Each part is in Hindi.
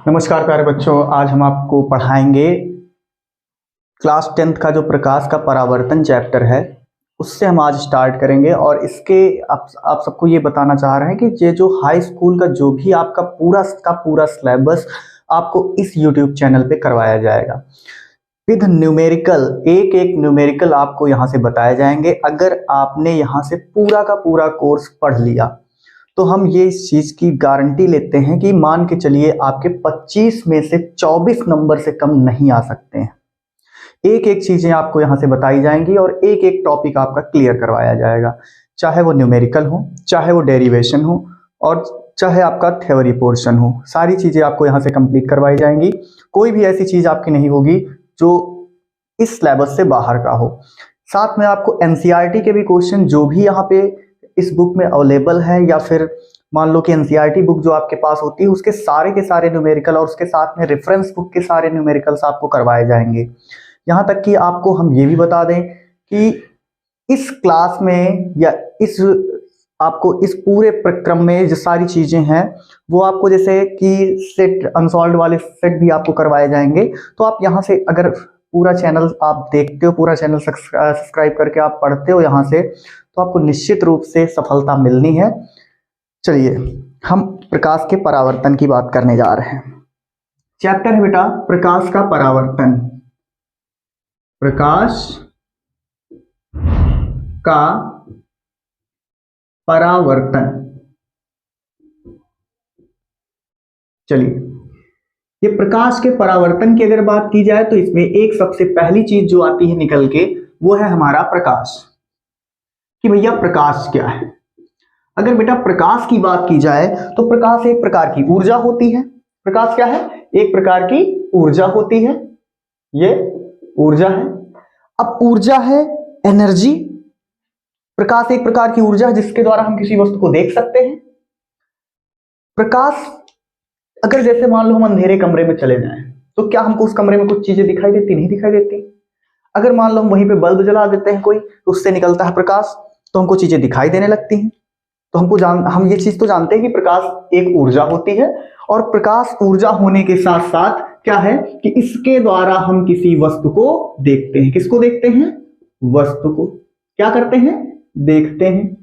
नमस्कार प्यारे बच्चों, आज हम आपको पढ़ाएंगे क्लास 10th का जो प्रकाश का परावर्तन चैप्टर है, उससे हम आज स्टार्ट करेंगे। और इसके आप सबको ये बताना चाह रहे हैं कि ये जो हाई स्कूल का जो भी आपका पूरा सिलेबस आपको इस यूट्यूब चैनल पे करवाया जाएगा विद न्यूमेरिकल। एक एक न्यूमेरिकल आपको यहाँ से बताए जाएंगे। अगर आपने यहाँ से पूरा का पूरा कोर्स पढ़ लिया तो हम ये इस चीज की गारंटी लेते हैं कि मान के चलिए आपके 25 में से 24 नंबर से कम नहीं आ सकते हैं। एक एक चीजें आपको यहाँ से बताई जाएंगी और एक एक टॉपिक आपका क्लियर करवाया जाएगा, चाहे वो न्यूमेरिकल हो, चाहे वो डेरिवेशन हो, और चाहे आपका थ्योरी पोर्शन हो। सारी चीजें आपको यहाँ से कंप्लीट करवाई जाएंगी। कोई भी ऐसी चीज आपकी नहीं होगी जो इस सिलेबस से बाहर का हो। साथ में आपको एनसीईआरटी के भी क्वेश्चन जो भी यहाँ पे इस बुक में अवेलेबल है, या फिर मान लो कि एनसीईआरटी बुक जो आपके पास होती है उसके सारे के सारे न्यूमेरिकल और उसके साथ में रेफरेंस बुक के सारे न्यूमेरिकल्स आपको करवाए जाएंगे। यहाँ तक कि आपको हम ये भी बता दें कि इस क्लास में या आपको इस पूरे प्रक्रम में जो सारी चीजें हैं वो आपको, जैसे कि सेट अनसॉल्व्ड वाले सेट भी आपको करवाए जाएंगे। तो आप यहाँ से अगर पूरा चैनल आप देखते हो, पूरा चैनल सब्सक्राइब करके आप पढ़ते हो यहाँ से, तो आपको निश्चित रूप से सफलता मिलनी है। चलिए हम प्रकाश के परावर्तन की बात करने जा रहे हैं। चैप्टर है बेटा प्रकाश का परावर्तन। प्रकाश का परावर्तन। चलिए, ये प्रकाश के परावर्तन की अगर बात की जाए तो इसमें एक सबसे पहली चीज जो आती है निकल के, वो है हमारा प्रकाश। कि भैया प्रकाश क्या है। अगर बेटा प्रकाश की बात की जाए तो प्रकाश एक प्रकार की ऊर्जा होती है। प्रकाश क्या है? एक प्रकार की ऊर्जा होती है। ये ऊर्जा है। अब ऊर्जा है एनर्जी। प्रकाश एक प्रकार की ऊर्जा है जिसके द्वारा हम किसी वस्तु को देख सकते हैं। प्रकाश अगर जैसे मान लो हम अंधेरे कमरे में चले जाएं तो क्या हमको उस कमरे में कुछ चीजें दिखाई देती? नहीं दिखाई देती। अगर मान लो हम वहीं पे बल्ब जला देते हैं कोई, तो उससे निकलता है प्रकाश, तो हमको चीजें दिखाई देने लगती हैं। तो हम ये चीज तो जानते हैं कि प्रकाश एक ऊर्जा होती है, और प्रकाश ऊर्जा होने के साथ साथ क्या है कि इसके द्वारा हम किसी वस्तु को देखते हैं। किसको देखते हैं? वस्तु को। क्या करते हैं? देखते हैं।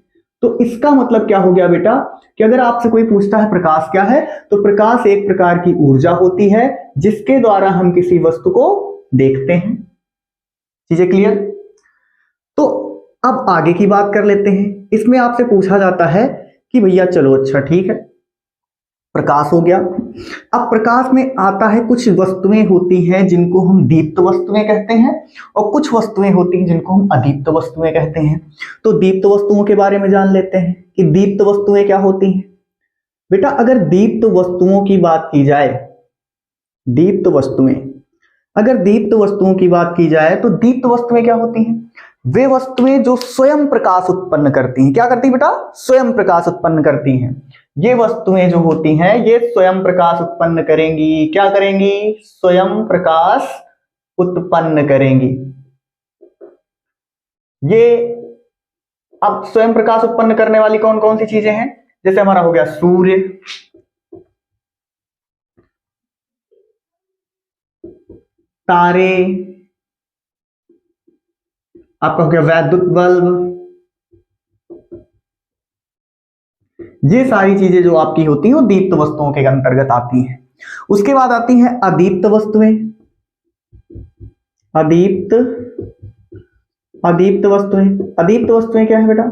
तो इसका मतलब क्या हो गया बेटा कि अगर आपसे कोई पूछता है प्रकाश क्या है, तो प्रकाश एक प्रकार की ऊर्जा होती है जिसके द्वारा हम किसी वस्तु को देखते हैं। चीजें क्लियर? तो अब आगे की बात कर लेते हैं। इसमें आपसे पूछा जाता है कि भैया चलो अच्छा ठीक है, प्रकाश हो गया। अब प्रकाश में आता है कुछ वस्तुएं होती हैं जिनको हम दीप्त वस्तुएं कहते हैं, और कुछ वस्तुएं होती हैं जिनको हम अदीप्त वस्तुएं कहते हैं। तो दीप्त वस्तुओं के बारे में जान लेते हैं कि दीप्त वस्तुएं क्या होती हैं। बेटा अगर दीप्त वस्तुओं की बात की जाए, दीप्त वस्तुएं, अगर दीप्त वस्तुओं की बात की जाए तो दीप्त वस्तुएं क्या होती हैं? वे वस्तुएं जो स्वयं प्रकाश उत्पन्न करती हैं। क्या करती हैं बेटा? स्वयं प्रकाश उत्पन्न करती हैं। ये वस्तुएं जो होती हैं ये स्वयं प्रकाश उत्पन्न करेंगी। क्या करेंगी? स्वयं प्रकाश उत्पन्न करेंगी। ये अब स्वयं प्रकाश उत्पन्न करने वाली कौन कौन सी चीजें हैं? जैसे हमारा हो गया सूर्य, तारे, आपका हो गया वैद्युत बल्ब। ये सारी चीजें जो आपकी होती हैं वो दीप्त वस्तुओं के अंतर्गत आती हैं। उसके बाद आती हैं अदीप्त वस्तुएं। अदीप्त वस्तुएं। अदीप्त वस्तुएं क्या है बेटा?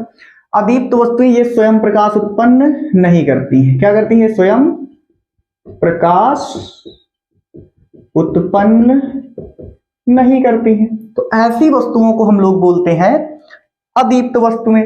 अदीप्त वस्तुएं ये स्वयं प्रकाश उत्पन्न नहीं करती हैं। क्या करती हैं? स्वयं प्रकाश उत्पन्न नहीं करती हैं। तो ऐसी वस्तुओं को हम लोग बोलते हैं अदीप्त वस्तुएं।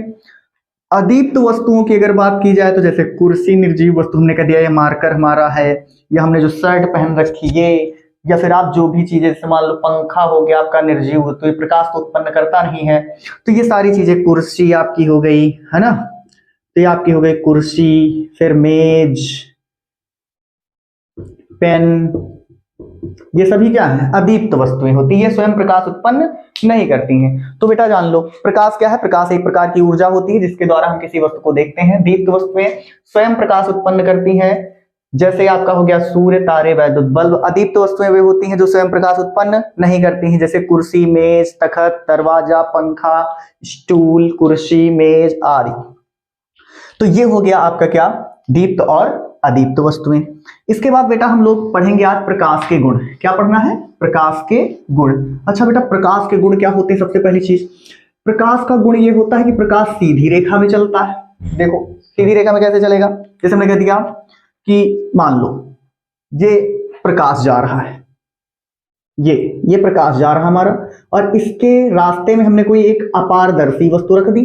अदीप्त वस्तुओं की अगर बात की जाए तो जैसे कुर्सी निर्जीव वस्तु, हमने कह दिया ये मार्कर हमारा है, या हमने जो शर्ट पहन रखी ये, या फिर आप जो भी चीजें, जैसे मान लो पंखा हो गया आपका निर्जीव वस्तु, ये प्रकाश तो उत्पन्न करता नहीं है। तो ये सारी चीजें, कुर्सी आपकी हो गई है ना, तो ये आपकी हो गई कुर्सी, फिर मेज, पेन, ये सभी क्या है? अदीप्त वस्तुएं होती है, स्वयं प्रकाश उत्पन्न नहीं करती हैं। तो बेटा जान लो प्रकाश क्या है? प्रकाश एक प्रकार की ऊर्जा होती है जिसके द्वारा हम किसी वस्तु को देखते हैं। दीप्त वस्तुएं स्वयं प्रकाश उत्पन्न करती हैं, जैसे आपका हो गया सूर्य, तारे, वैद्युत बल्ब। अदीप्त वस्तुएं वे होती हैं जो स्वयं प्रकाश उत्पन्न नहीं करती हैं, जैसे कुर्सी, मेज, तखत, दरवाजा, पंखा, स्टूल, कुर्सी, मेज आदि। तो ये हो गया आपका क्या, दीप्त और अदीप्त वस्तुएं। इसके बाद बेटा हम लोग पढ़ेंगे आज प्रकाश के गुण। क्या पढ़ना है, प्रकाश के गुण। अच्छा बेटा, प्रकाश के गुण क्या होते हैं? सबसे पहली चीज, प्रकाश का गुण ये होता है कि प्रकाश सीधी रेखा में चलता है। देखो सीधी रेखा में कैसे चलेगा, जैसे हमने कह दिया कि मान लो ये प्रकाश जा रहा है, ये प्रकाश जा रहा हमारा, और इसके रास्ते में हमने कोई एक अपारदर्शी वस्तु रख दी,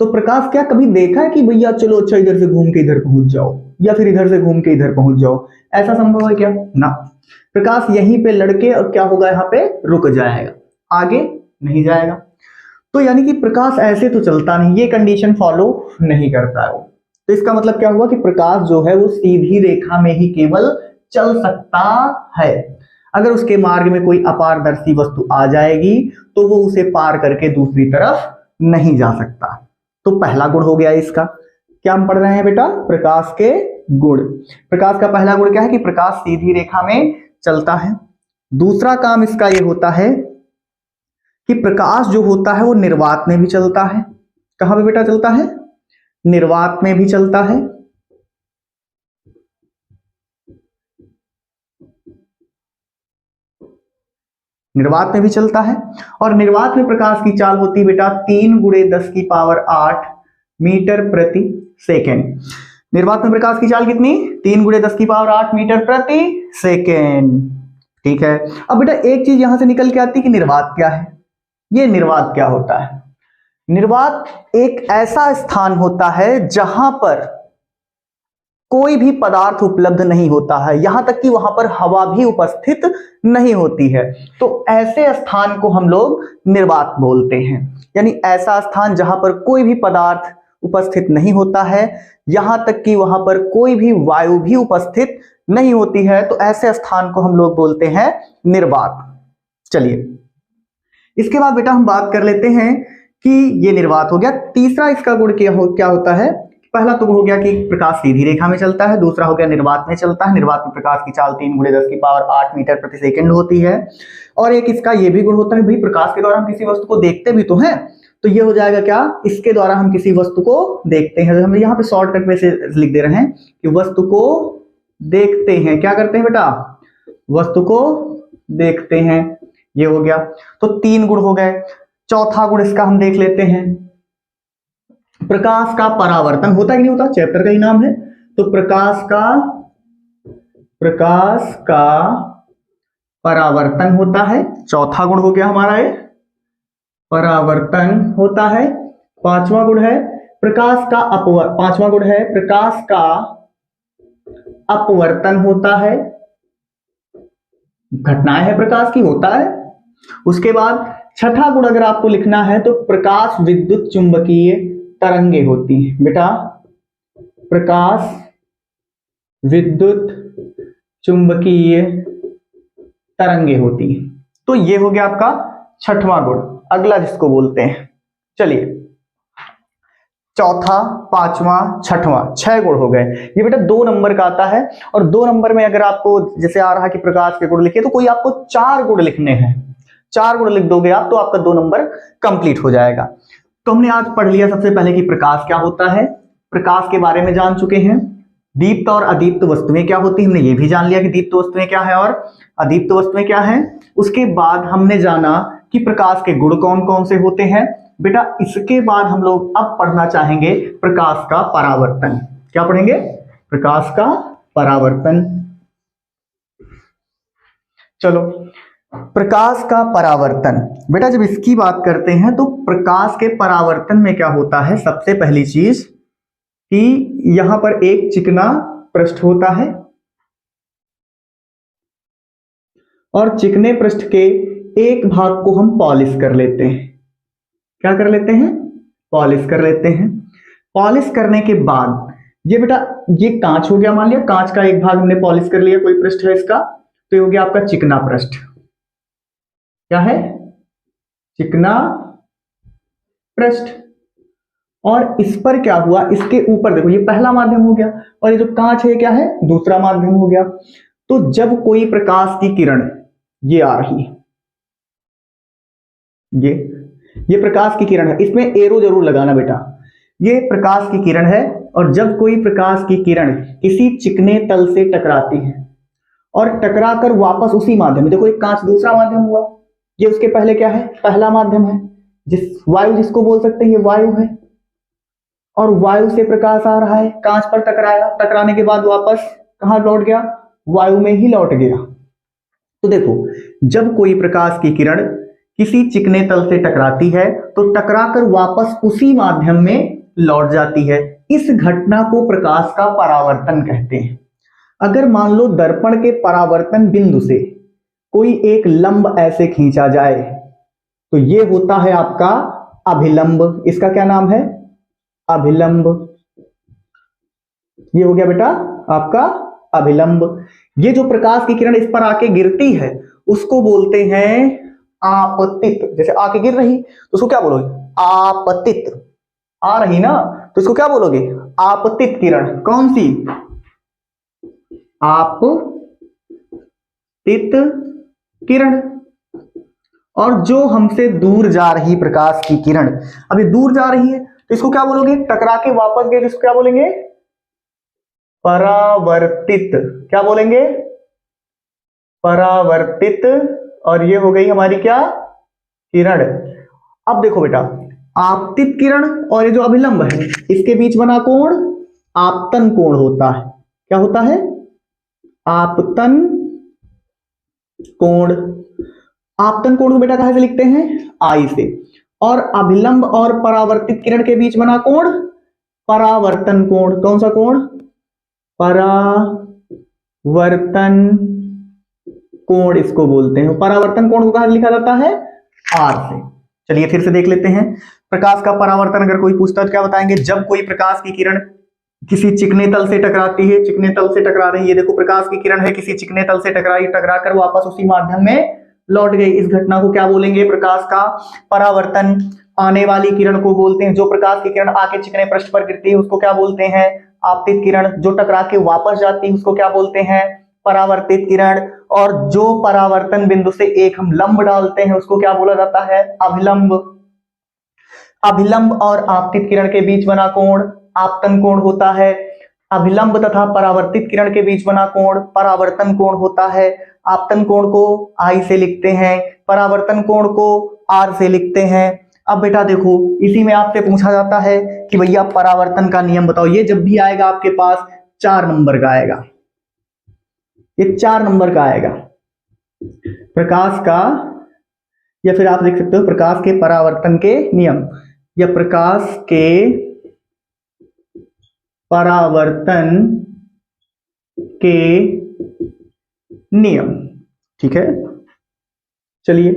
तो प्रकाश क्या कभी देखा है कि भैया चलो अच्छा इधर से घूम के इधर पहुंच जाओ, या फिर इधर से घूम के इधर पहुंच जाओ? ऐसा संभव है क्या? ना। प्रकाश यहीं पे लड़के और क्या होगा, यहाँ पे रुक जाएगा, आगे नहीं जाएगा। तो यानी कि प्रकाश ऐसे तो चलता नहीं, ये कंडीशन फॉलो नहीं करता है वो। तो इसका मतलब क्या हुआ कि प्रकाश जो है वो सीधी रेखा में ही केवल चल सकता है। अगर उसके मार्ग में कोई अपारदर्शी वस्तु आ जाएगी तो वो उसे पार करके दूसरी तरफ नहीं जा सकता। तो पहला गुण हो गया इसका। क्या हम पढ़ रहे हैं बेटा, प्रकाश के गुण। प्रकाश का पहला गुण क्या है कि प्रकाश सीधी रेखा में चलता है। दूसरा काम इसका ये होता है कि प्रकाश जो होता है वो निर्वात में भी चलता है। कहां पे बेटा चलता है? निर्वात में भी चलता है। निर्वात में भी चलता है, और निर्वात में प्रकाश की चाल होती है बेटा 3 गुणे 10 की पावर 8 मीटर प्रति सेकेंड। निर्वात में प्रकाश की चाल कितनी? 3 गुणे 10 की पावर 8 मीटर प्रति सेकेंड। ठीक है। अब बेटा एक चीज यहां से निकल के आती है कि निर्वात क्या है। ये निर्वात क्या होता है? निर्वात एक ऐसा स्थान होता है जहां पर कोई भी पदार्थ उपलब्ध नहीं होता है, यहां तक कि वहां पर हवा भी उपस्थित नहीं होती है। तो ऐसे स्थान को हम लोग निर्वात बोलते हैं। यानी ऐसा स्थान जहां पर कोई भी पदार्थ उपस्थित नहीं होता है, यहां तक कि वहां पर कोई भी वायु भी उपस्थित नहीं होती है, तो ऐसे स्थान को हम लोग बोलते हैं निर्वात। चलिए इसके बाद बेटा हम बात कर लेते हैं कि ये निर्वात हो गया। तीसरा इसका गुण क्या होता है? पहला तो हो गया कि प्रकाश सीधी रेखा में चलता है, दूसरा हो गया निर्वात में चलता है। निर्वात में प्रकाश की चाल 3 गुणे 10 की पावर 8 मीटर प्रति सेकंड होती है। और एक इसका ये भी गुण होता है भाई, प्रकाश के द्वारा हम किसी वस्तु को देखते भी तो हैं, तो ये हो जाएगा क्या, इसके द्वारा हम किसी वस्तु को देखते हैं। हम यहाँ पे शॉर्टकट में से लिख दे रहे हैं कि वस्तु को देखते हैं। क्या करते हैं बेटा? वस्तु को देखते हैं। ये हो गया, तो 3 गुण हो गए। चौथा गुण इसका हम देख लेते हैं, प्रकाश का परावर्तन होता है कि नहीं होता, चैप्टर का ही नाम है। तो प्रकाश का परावर्तन होता है। चौथा गुण हो गया हमारा ये, परावर्तन होता है। पांचवा गुण है प्रकाश का पांचवा गुण है प्रकाश का अपवर्तन होता है। घटनाएं है प्रकाश की, होता है। उसके बाद छठा गुण अगर आपको लिखना है तो प्रकाश विद्युत चुंबकीय तरंगे होती है। बेटा प्रकाश विद्युत चुंबकीय तरंगे होती है। तो ये हो गया आपका छठवां गुण। अगला जिसको बोलते हैं, चलिए चौथा, पांचवा, छठवां, 6 गुण हो गए। ये बेटा 2 नंबर का आता है, और 2 नंबर में अगर आपको जैसे आ रहा कि प्रकाश के गुण लिखे, तो कोई आपको 4 गुण लिखने हैं। 4 गुण लिख दोगे आप तो आपका 2 नंबर कंप्लीट हो जाएगा। तो हमने आज पढ़ लिया सबसे पहले कि प्रकाश क्या होता है, प्रकाश के बारे में जान चुके हैं। दीप्त और अदीप्त वस्तुएं क्या होती है, हमने ये भी जान लिया कि दीप्त वस्तुएं क्या है और अदीप्त वस्तुएं क्या है। उसके बाद हमने जाना कि प्रकाश के गुण कौन कौन से होते हैं। बेटा इसके बाद हम लोग अब पढ़ना चाहेंगे प्रकाश का परावर्तन। क्या पढ़ेंगे? प्रकाश का परावर्तन। चलो प्रकाश का परावर्तन, बेटा जब इसकी बात करते हैं तो प्रकाश के परावर्तन में क्या होता है, सबसे पहली चीज कि यहां पर एक चिकना पृष्ठ होता है, और चिकने पृष्ठ के एक भाग को हम पॉलिश कर लेते हैं। क्या कर लेते हैं? पॉलिश कर लेते हैं। पॉलिश करने के बाद ये बेटा ये कांच हो गया, मान लिया कांच का एक भाग हमने पॉलिश कर लिया, कोई पृष्ठ है इसका, तो ये हो गया आपका चिकना पृष्ठ। क्या है? चिकना पृष्ठ। और इस पर क्या हुआ, इसके ऊपर देखो ये पहला माध्यम हो गया और ये जो कांच है क्या है, दूसरा माध्यम हो गया। तो जब कोई प्रकाश की किरण ये आ रही है, ये प्रकाश की किरण है, इसमें एरो जरूर लगाना बेटा, ये प्रकाश की किरण है और जब कोई प्रकाश की किरण किसी चिकने तल से टकराती है और टकराकर वापस उसी माध्यम में, देखो एक कांच दूसरा माध्यम हुआ, ये उसके पहले क्या है, पहला माध्यम है, वायु जिसको बोल सकते हैं, ये वायु है और वायु से प्रकाश आ रहा है, कांच पर टकराया, टकराने के बाद वापस कहां लौट गया, वायु में ही लौट गया। तो देखो जब कोई प्रकाश की किरण किसी चिकने तल से टकराती है तो टकराकर वापस उसी माध्यम में लौट जाती है, इस घटना को प्रकाश का परावर्तन कहते हैं। अगर मान लो दर्पण के परावर्तन बिंदु से कोई एक लंब ऐसे खींचा जाए तो ये होता है आपका अभिलंब, इसका क्या नाम है, अभिलंब। ये हो गया बेटा आपका अभिलंब। ये जो प्रकाश की किरण इस पर आके गिरती है उसको बोलते हैं आपतित। जैसे आके गिर रही तो उसको क्या बोलोगे, आपतित, आ रही ना तो इसको क्या बोलोगे, आपतित किरण। कौन सी, आपतित किरण। और जो हमसे दूर जा रही प्रकाश की किरण अभी दूर जा रही है तो इसको क्या बोलोगे, टकरा के वापस गए तो इसको क्या बोलेंगे, परावर्तित। क्या बोलेंगे, परावर्तित। और ये हो गई हमारी क्या, किरण। अब देखो बेटा आपतित किरण और ये जो अभिलंब है इसके बीच बना कोण आपतन कोण होता है। क्या होता है, आपतन कोण। आपतन कोण को बेटा कहां से लिखते हैं, आई से। और अभिलंब और परावर्तित किरण के बीच बना कोण परावर्तन कोण। कौन सा कोण, परावर्तन कोण इसको बोलते हैं। परावर्तन कोण को कहां लिखा जाता है, आर से। चलिए फिर से देख लेते हैं। प्रकाश का परावर्तन अगर कोई पूछता है तो क्या बताएंगे, जब कोई प्रकाश की किरण किसी चिकने तल से टकराती है, चिकने तल से टकरा रही है, देखो प्रकाश की किरण है किसी चिकने तल से टकराई, टकराकर वापस उसी माध्यम में लौट गई, इस घटना को क्या बोलेंगे, प्रकाश का परावर्तन। आने वाली किरण को बोलते हैं, जो प्रकाश की किरण आके चिकने पृष्ठ पर गिरती है उसको क्या बोलते हैं, आपतित किरण। जो टकरा के वापस जाती है उसको क्या बोलते हैं, परावर्तित किरण। और जो परावर्तन बिंदु से एक हम लंब डालते हैं उसको क्या बोला जाता है, अभिलंब। अभिलंब और आपतित किरण के बीच बना कोण आपतन कोण होता है। अभिलंब तथा परावर्तित किरण के बीच बना कोण परावर्तन कोण होता है। आपतन कोण को आई से लिखते हैं, परावर्तन कोण को आर से लिखते हैं। अब बेटा देखो इसी में आपसे पूछा जाता है कि भैया परावर्तन का नियम बताओ। ये जब भी आएगा आपके पास 4 नंबर का आएगा, ये 4 नंबर का आएगा। प्रकाश का, या फिर आप लिख सकते हो प्रकाश के परावर्तन के नियम, या प्रकाश के परावर्तन के नियम। ठीक है, चलिए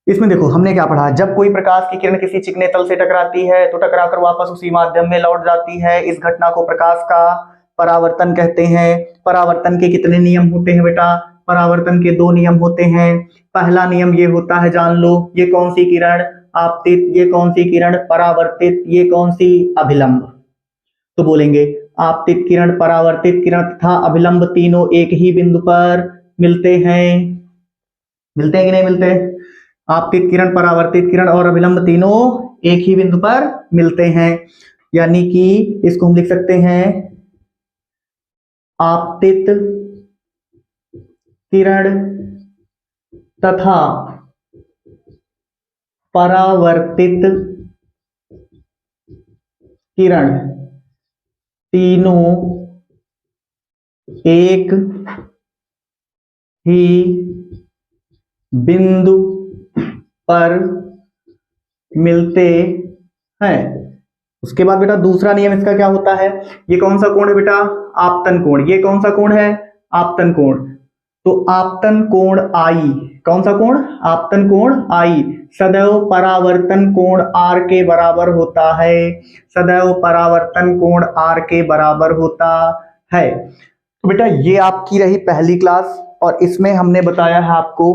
इसमें देखो हमने क्या पढ़ा, जब कोई प्रकाश की किरण किसी चिकने तल से टकराती है तो टकराकर वापस उसी माध्यम में लौट जाती है, इस घटना को प्रकाश का परावर्तन कहते हैं। परावर्तन के कितने नियम होते हैं बेटा, परावर्तन के 2 नियम होते हैं। पहला नियम ये होता है, जान लो, ये कौन सी किरण, आपतित, ये कौन सी किरण, परावर्तित, ये कौन सी, अभिलंब। तो बोलेंगे आपतित किरण, परावर्तित किरण तथा अभिलंब तीनों एक ही बिंदु पर मिलते हैं। मिलते हैं कि नहीं मिलते, आपतित किरण, परावर्तित किरण और अभिलंब तीनों एक ही बिंदु पर मिलते हैं। यानी कि इसको हम लिख सकते हैं आपतित किरण तथा परावर्तित किरण तीनों एक ही बिंदु पर मिलते हैं। उसके बाद बेटा दूसरा नियम इसका क्या होता है, ये कौन सा कोण है बेटा, आपतन कोण। ये कौन सा कोण है, आपतन कोण। तो आपतन कोण आई, कौन सा कोण, आपतन कोण आई, सदैव परावर्तन कोण आर के बराबर होता है। सदैव परावर्तन कोण आर के बराबर होता है। तो बेटा ये आपकी रही पहली क्लास और इसमें हमने बताया है आपको